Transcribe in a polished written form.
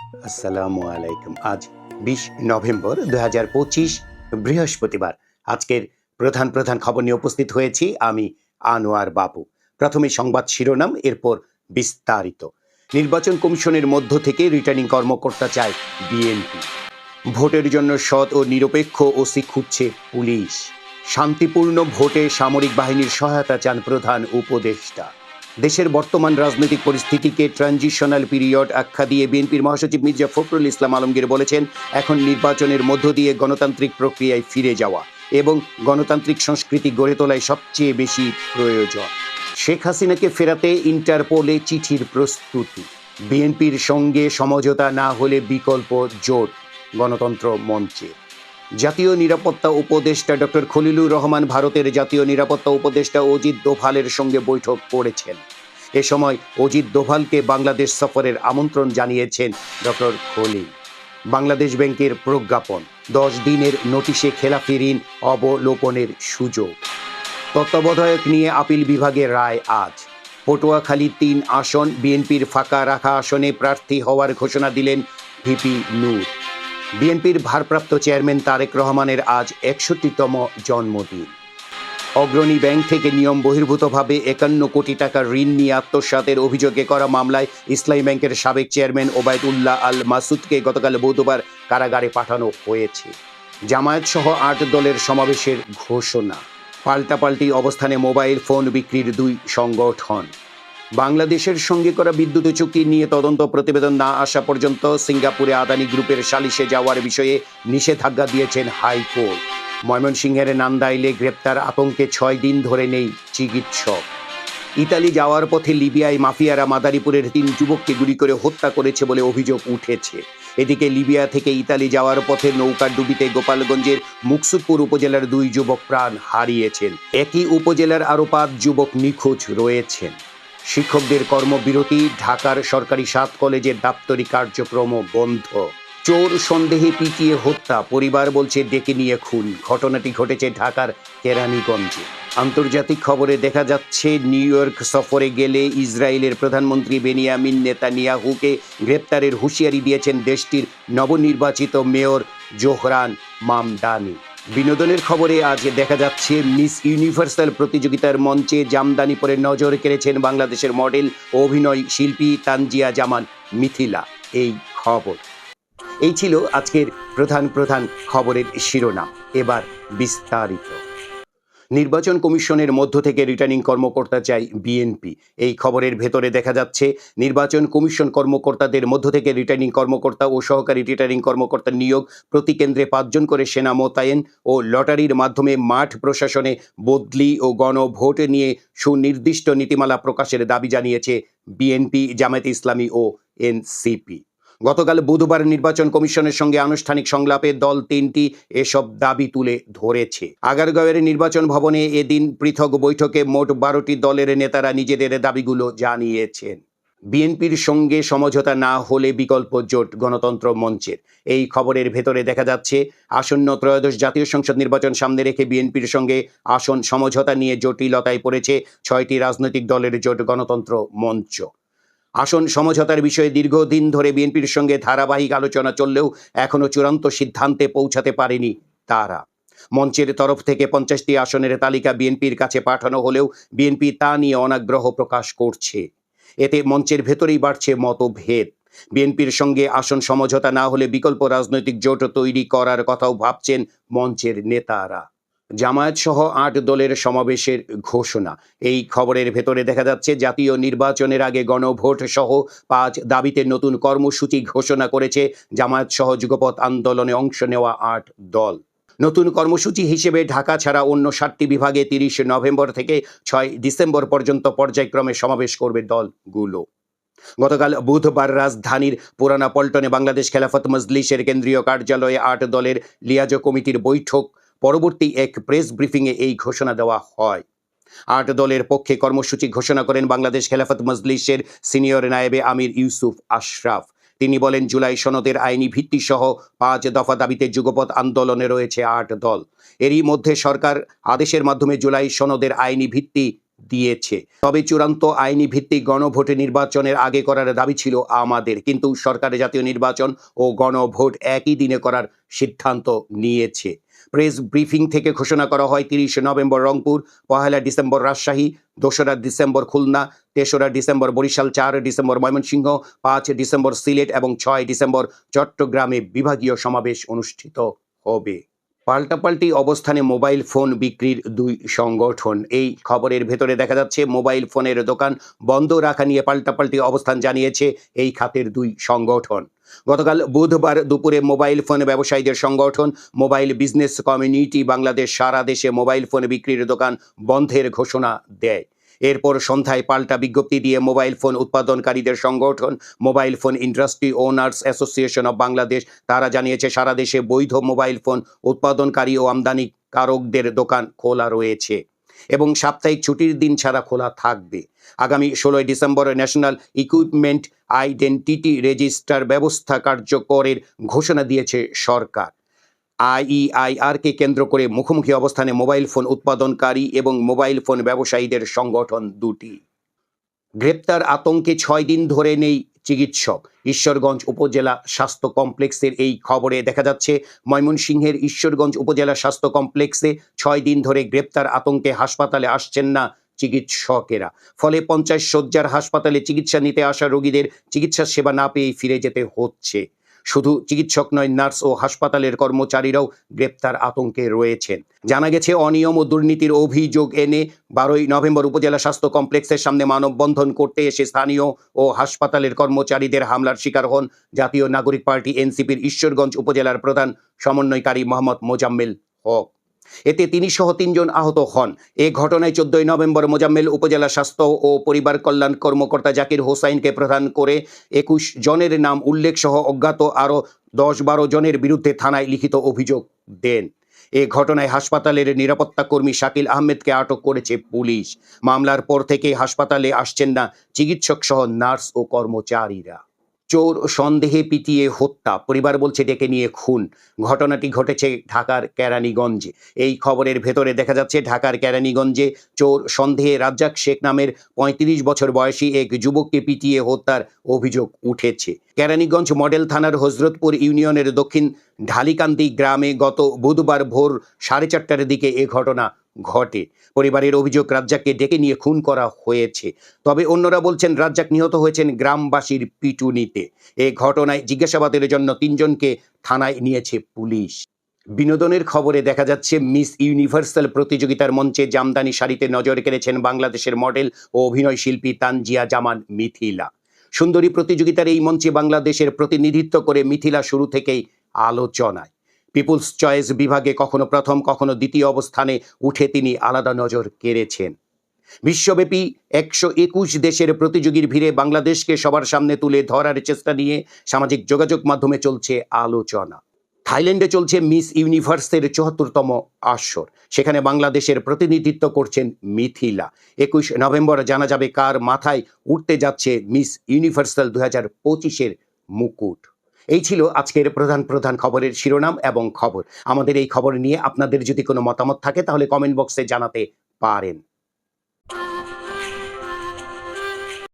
আসসালামু আলাইকুম। আজ ২০ নভেম্বর ২০২৫ বৃহস্পতিবার। আজকের প্রধান প্রধান খবর নিয়ে উপস্থিত হয়েছি আমি আনোয়ার বাবু। প্রথমে সংবাদ শিরোনাম, এরপর বিস্তারিত। নির্বাচন কমিশনের মধ্য থেকে রিটার্নিং কর্মকর্তা চায় বিএনপি। ভোটের জন্য সৎ ও নিরপেক্ষ ওসি খুঁজছে পুলিশ। শান্তিপূর্ণ ভোটে সামরিক বাহিনীর সহায়তা চান প্রধান উপদেষ্টা। দেশের বর্তমান রাজনৈতিক পরিস্থিতিকে ট্রানজিশনাল পিরিয়ড আখ্যা দিয়ে বিএনপির মহাসচিব মির্জা ফখরুল ইসলাম আলমগীর বলেছেন, এখন নির্বাচনের মধ্য দিয়ে গণতান্ত্রিক প্রক্রিয়ায় ফিরে যাওয়া এবং গণতান্ত্রিক সংস্কৃতি গড়ে তোলায় সবচেয়ে বেশি প্রয়োজন। শেখ হাসিনাকে ফেরাতে ইন্টারপোলে চিঠির প্রস্তুতি। বিএনপির সঙ্গে সমঝোতা না হলে বিকল্প জোট গণতন্ত্র মঞ্চে। জাতীয় নিরাপত্তা উপদেষ্টা ডক্টর খলিলুর রহমান ভারতের জাতীয় নিরাপত্তা উপদেষ্টা অজিত দোভালের সঙ্গে বৈঠক করেছেন। এ সময় অজিত দোভালকে বাংলাদেশ সফরের আমন্ত্রণ জানিয়েছেন ডক্টর খলিল। বাংলাদেশ ব্যাংকের প্রজ্ঞাপন, 10 দিনের নোটিশে খেলাফি ঋণ অবলোপনের সুযোগ। তত্ত্বাবধায়ক নিয়ে আপিল বিভাগের রায় আজ। পটুয়াখালী 3 আসন, বিএনপির ফাঁকা রাখা আসনে প্রার্থী হওয়ার ঘোষণা দিলেন ভিপি নূর। বিএনপির ভারপ্রাপ্ত চেয়ারম্যান তারেক রহমানের আজ 61তম জন্মদিন। অগ্রণী ব্যাংক থেকে নিয়ম বহির্ভূতভাবে 51 কোটি টাকা ঋণ নিয়ে আত্মসাতের অভিযোগে করা মামলায় ইসলামী ব্যাংকের সাবেক চেয়ারম্যান ওবায়দুল্লাহ আল মাসুদকে গতকাল বুধবার কারাগারে পাঠানো হয়েছে। জামায়াত সহ 8 দলের সমাবেশের ঘোষণা। পাল্টাপাল্টি অবস্থানে মোবাইল ফোন বিক্রির 2 সংগঠন। বাংলাদেশের সঙ্গে করা বিদ্যুৎ চুক্তি নিয়ে তদন্ত প্রতিবেদন না আসা পর্যন্ত সিঙ্গাপুরে আদানি গ্রুপের সালিশে যাওয়ার বিষয়ে নিষেধাজ্ঞা দিয়েছেন হাইকোর্ট। ময়মনসিংহের নান্দাইলে গ্রেপ্তার আতঙ্কে 6 দিন ধরে নেই চিকিৎসক। ইতালি যাওয়ার পথে লিবিয়ায় মাফিয়ারা মাদারীপুরের 3 যুবককে গুলি করে হত্যা করেছে বলে অভিযোগ উঠেছে। এদিকে লিবিয়া থেকে ইতালি যাওয়ার পথে নৌকা ডুবিতে গোপালগঞ্জের মুকসুদপুর উপজেলার 2 যুবক প্রাণ হারিয়েছেন। একই উপজেলার আরও 5 যুবক নিখোঁজ রয়েছেন। শিক্ষকদের কর্মবিরতি, ঢাকার সরকারি 7 কলেজের দাপ্তরিক কার্যক্রম বন্ধ। চোর সন্দেহে পিটিয়ে হত্যা, পরিবার বলছে ডেকে নিয়ে খুন। ঘটনাটি ঘটেছে ঢাকার কেরানীগঞ্জে। আন্তর্জাতিক খবরে দেখা যাচ্ছে, নিউ ইয়র্ক সফরে গেলে ইসরায়েলের প্রধানমন্ত্রী বেনিয়ামিন নেতানিয়াহুকে গ্রেপ্তারের হুঁশিয়ারি দিয়েছেন দেশটির নবনির্বাচিত মেয়র জোহরান মামদানি। বিনোদনের খবরে আজ দেখা যাচ্ছে, মিস ইউনিভার্সাল প্রতিযোগিতার মঞ্চে জামদানি পরে নজর কেড়েছেন বাংলাদেশের মডেল ও অভিনয় শিল্পী তানজিয়া জামান মিথিলা। এই খবর। এই ছিল আজকের প্রধান প্রধান খবরের শিরোনাম। এবার বিস্তারিত। নির্বাচন কমিশনের মধ্য থেকে রিটার্নিং কর্মকর্তা চাই বিএনপি। এই খবরের ভেতরে দেখা যাচ্ছে, নির্বাচন কমিশন কর্মকর্তাদের মধ্য থেকে রিটার্নিং কর্মকর্তা ও সহকারী রিটার্নিং কর্মকর্তার নিয়োগ, প্রতি কেন্দ্রে 5 জন করে সেনা মোতায়েন ও লটারির মাধ্যমে মাঠ প্রশাসনে বদলি ও গণভোট নিয়ে সুনির্দিষ্ট নীতিমালা প্রকাশের দাবি জানিয়েছে বিএনপি, জামায়াতে ইসলামী ও এনসিপি। গতকাল বুধবার নির্বাচন কমিশনের সঙ্গে আনুষ্ঠানিক সংলাপে দল 3টি এসব দাবি তুলে ধরেছে। আগারগাঁওয়ের নির্বাচন ভবনে এদিন পৃথক বৈঠকে মোট 12টি দলের নেতারা নিজেদের দাবিগুলো জানিয়েছেন। বিএনপির সঙ্গে সমঝোতা না হলে বিকল্প জোট গণতন্ত্র মঞ্চের। এই খবরের ভেতরে দেখা যাচ্ছে, আসন্ন ত্রয়োদশ জাতীয় সংসদ নির্বাচন সামনে রেখে বিএনপির সঙ্গে আসন সমঝোতা নিয়ে জটিলতায় পড়েছে 6টি রাজনৈতিক দলের জোট গণতন্ত্র মঞ্চ। আসন সমঝোতার বিষয়ে দীর্ঘদিন ধরে বিএনপির সঙ্গে ধারাবাহিক আলোচনা চললেও এখনো চূড়ান্ত সিদ্ধান্তে পৌঁছাতে পারেনি তারা। মঞ্চের তরফ থেকে 50টি আসনের তালিকা বিএনপির কাছে পাঠানো হলেও বিএনপি তা নিয়ে অনাগ্রহ প্রকাশ করছে। এতে মঞ্চের ভেতরেই বাড়ছে মতভেদ। বিএনপির সঙ্গে আসন সমঝোতা না হলে বিকল্প রাজনৈতিক জোট তৈরি করার কথাও ভাবছেন মঞ্চের নেতারা। জামায়াত সহ 8 দলের সমাবেশের ঘোষণা। এই খবরের ভেতরে দেখা যাচ্ছে, জাতীয় নির্বাচনের আগে গণভোট সহ 5 দাবিতে নতুন কর্মসূচি ঘোষণা করেছে জামায়াত সহ যুগপৎ আন্দোলনে অংশ নেওয়া 8 দল। নতুন কর্মসূচি হিসেবে ঢাকা ছাড়া অন্য 7টি বিভাগে 30 নভেম্বর থেকে 6 ডিসেম্বর পর্যন্ত পর্যায়ক্রমে সমাবেশ করবে দলগুলো। গতকাল বুধবার রাজধানীর পুরানা পল্টনে বাংলাদেশ খেলাফত মজলিসের কেন্দ্রীয় কার্যালয়ে 8 দলের লিয়াজো কমিটির বৈঠক পরবর্তী এক প্রেস ব্রিফিংয়ে এই ঘোষণা দেওয়া হয়। 8 দলের পক্ষে কর্মসূচি ঘোষণা করেন বাংলাদেশ খেলাফত মজলিসের সিনিয়র নায়েবে আমির ইউসুফ আশরাফ। তিনি বলেন, জুলাই সনদের আইনি ভিত্তি সহ 5 দফা দাবিতে যুগপৎ আন্দোলনে রয়েছে 8 দল। এরই মধ্যে সরকার আদেশের মাধ্যমে জুলাই সনদের আইনি ভিত্তি দিয়েছে। তবে চূড়ান্ত আইনি ভিত্তিক গণভোটে নির্বাচনের আগে করার দাবি ছিল আমাদের, কিন্তু সরকার জাতীয় নির্বাচন ও গণভোট একই দিনে করার সিদ্ধান্ত নিয়েছে। প্রেস ব্রিফিং থেকে ঘোষণা করা হয় ৩০ নভেম্বর রংপুর, ১ ডিসেম্বর রাজশাহী, ২রা ডিসেম্বর খুলনা, ৩রা December Barishal, ৪ December Mymensingh, ৫ December Sylhet এবং ৬ ডিসেম্বর চট্টগ্রামে বিভাগীয় সমাবেশ অনুষ্ঠিত হবে। পাল্টাপাল্টি অবস্থানে মোবাইল ফোন বিক্রির দুই সংগঠন। এই খবরের ভেতরে দেখা যাচ্ছে মোবাইল ফোনের দোকান বন্ধ রাখা নিয়ে পাল্টাপাল্টি অবস্থান জানিয়েছে এই খাতের দুই সংগঠন। গতকাল বুধবার দুপুরে মোবাইল ফোন ব্যবসায়ীদের সংগঠন মোবাইল বিজনেস কমিউনিটি বাংলাদেশ সারা দেশে মোবাইল ফোন বিক্রির দোকান বন্ধের ঘোষণা দেয়। এরপর সন্ধ্যায় পাল্টা বিজ্ঞপ্তি দিয়ে মোবাইল ফোন উৎপাদনকারীদের সংগঠন mobile phone industry owners association of Bangladesh তারা জানিয়েছে সারা দেশে বৈধ মোবাইল ফোন উৎপাদনকারী ও আমদানিকারকদের দোকান খোলা রয়েছে এবং সাপ্তাহিক ছুটির দিন ছাড়া খোলা থাকবে। আগামী ১৬ December national equipment identity register ব্যবস্থা কার্যকরের ঘোষণা দিয়েছে সরকার। আইইআইআরকে কেন্দ্র করে মুখোমুখি অবস্থানে মোবাইল ফোন উৎপাদনকারী এবং মোবাইল ফোন ব্যবসায়ীদের সংগঠন দুটি। গ্রেপ্তার আতঙ্কে ৬ দিন ধরে নেই চিকিৎসক। ঈশ্বরগঞ্জ উপজেলা স্বাস্থ্য কমপ্লেক্সের এই খবরে দেখা যাচ্ছে ময়মনসিংহের ঈশ্বরগঞ্জ উপজেলা স্বাস্থ্য কমপ্লেক্সে ৬ দিন ধরে গ্রেপ্তার আতঙ্কে হাসপাতালে আসছেন না চিকিৎসকেরা। ফলে ৫০ শয্যার হাসপাতালে চিকিৎসা নিতে আসা রোগীদের চিকিৎসা সেবা না পেয়ে ফিরে যেতে হচ্ছে। শুধু চিকিৎসক নয়, নার্স ও হাসপাতালের কর্মচারীরাও গ্রেপ্তার আতঙ্কে রয়েছেন। জানা গেছে অনিয়ম ও দুর্নীতির অভিযোগ এনে ১২ নভেম্বর উপজেলা স্বাস্থ্য কমপ্লেক্সের সামনে মানববন্ধন করতে এসে স্থানীয় ও হাসপাতালের কর্মচারীদের হামলার শিকার হন জাতীয় নাগরিক পার্টি এনসিপির ঈশ্বরগঞ্জ উপজেলার প্রধান সমন্বয়কারী মোহাম্মদ মোজাম্মেল হক। এতে তিনি সহ ৩ জন আহত হন। এ ঘটনায় ১৪ নভেম্বর মোজাম্মেল উপজেলা স্বাস্থ্য ও পরিবার কল্যাণ কর্মকর্তা জাকির হোসাইনকে প্রধান করে ২১ জনের নাম উল্লেখ সহ অজ্ঞাত আরও ১০-১২ জনের বিরুদ্ধে থানায় লিখিত অভিযোগ দেন। এ ঘটনায় হাসপাতালের নিরাপত্তা কর্মী শাকিল আহমেদকে আটক করেছে পুলিশ। মামলার পর থেকে হাসপাতালে আসছেন না চিকিৎসক সহ নার্স ও কর্মচারীরা। চোর সন্দেহে পিটিয়ে হত্যা, পরিবার বলছে ডেকে নিয়ে খুন। ঘটনাটি ঘটেছে ঢাকার কেরানীগঞ্জে। এই খবরের ভেতরে দেখা যাচ্ছে ঢাকার কেরানীগঞ্জে চোর সন্দেহে রাজ্জাক শেখ নামের ৩৫ বছর বয়সী এক যুবককে পিটিয়ে হত্যার অভিযোগ উঠেছে। কেরানীগঞ্জ মডেল থানার হজরতপুর ইউনিয়নের দক্ষিণ ঢালিকান্দি গ্রামে গত বুধবার ভোর 4:30টার দিকে এ ঘটনা ঘটে। পরিবারের অভিযোগ রাজ্জাককে ডেকে নিয়ে খুন করা হয়েছে। তবে অন্যরা বলছেন রাজ্জাক নিহত হয়েছেন গ্রামবাসীর পিটুনিতে। এ ঘটনায় জিজ্ঞাসাবাদের জন্য ৩ জনকে থানায় নিয়েছে পুলিশ। বিনোদনের খবরে দেখা যাচ্ছে মিস ইউনিভার্সাল প্রতিযোগিতার মঞ্চে জামদানি শাড়িতে নজর কেড়েছেন বাংলাদেশের মডেল ও অভিনয় শিল্পী তানজিয়া জামান মিথিলা। সুন্দরী প্রতিযোগিতার এই মঞ্চে বাংলাদেশের প্রতিনিধিত্ব করে মিথিলা শুরু থেকেই আলোচনায়। পিপুলস চয়েস বিভাগে কখনো প্রথম কখনো দ্বিতীয় অবস্থানে উঠে তিনি আলাদা নজর কেড়েছেন। বিশ্বব্যাপী ১২১ দেশের প্রতিযোগীর ভিড়ে বাংলাদেশকে সবার সামনে তুলে ধরার চেষ্টা নিয়ে সামাজিক যোগাযোগ মাধ্যমে চলছে আলোচনা। থাইল্যান্ডে চলছে মিস ইউনিভার্সের ৭৪তম আসর। সেখানে বাংলাদেশের প্রতিনিধিত্ব করছেন মিথিলা। ২১ নভেম্বর জানা যাবে কার মাথায় উঠতে যাচ্ছে মিস ইউনিভার্সাল ২০২৫-এর মুকুট। এই ছিল আজকের প্রধান খবরের শিরোনাম এবং খবর। আমাদের এই খবর নিয়ে আপনাদের যদি কোনো মতামত থাকে তাহলে কমেন্ট বক্সে জানাতে পারেন।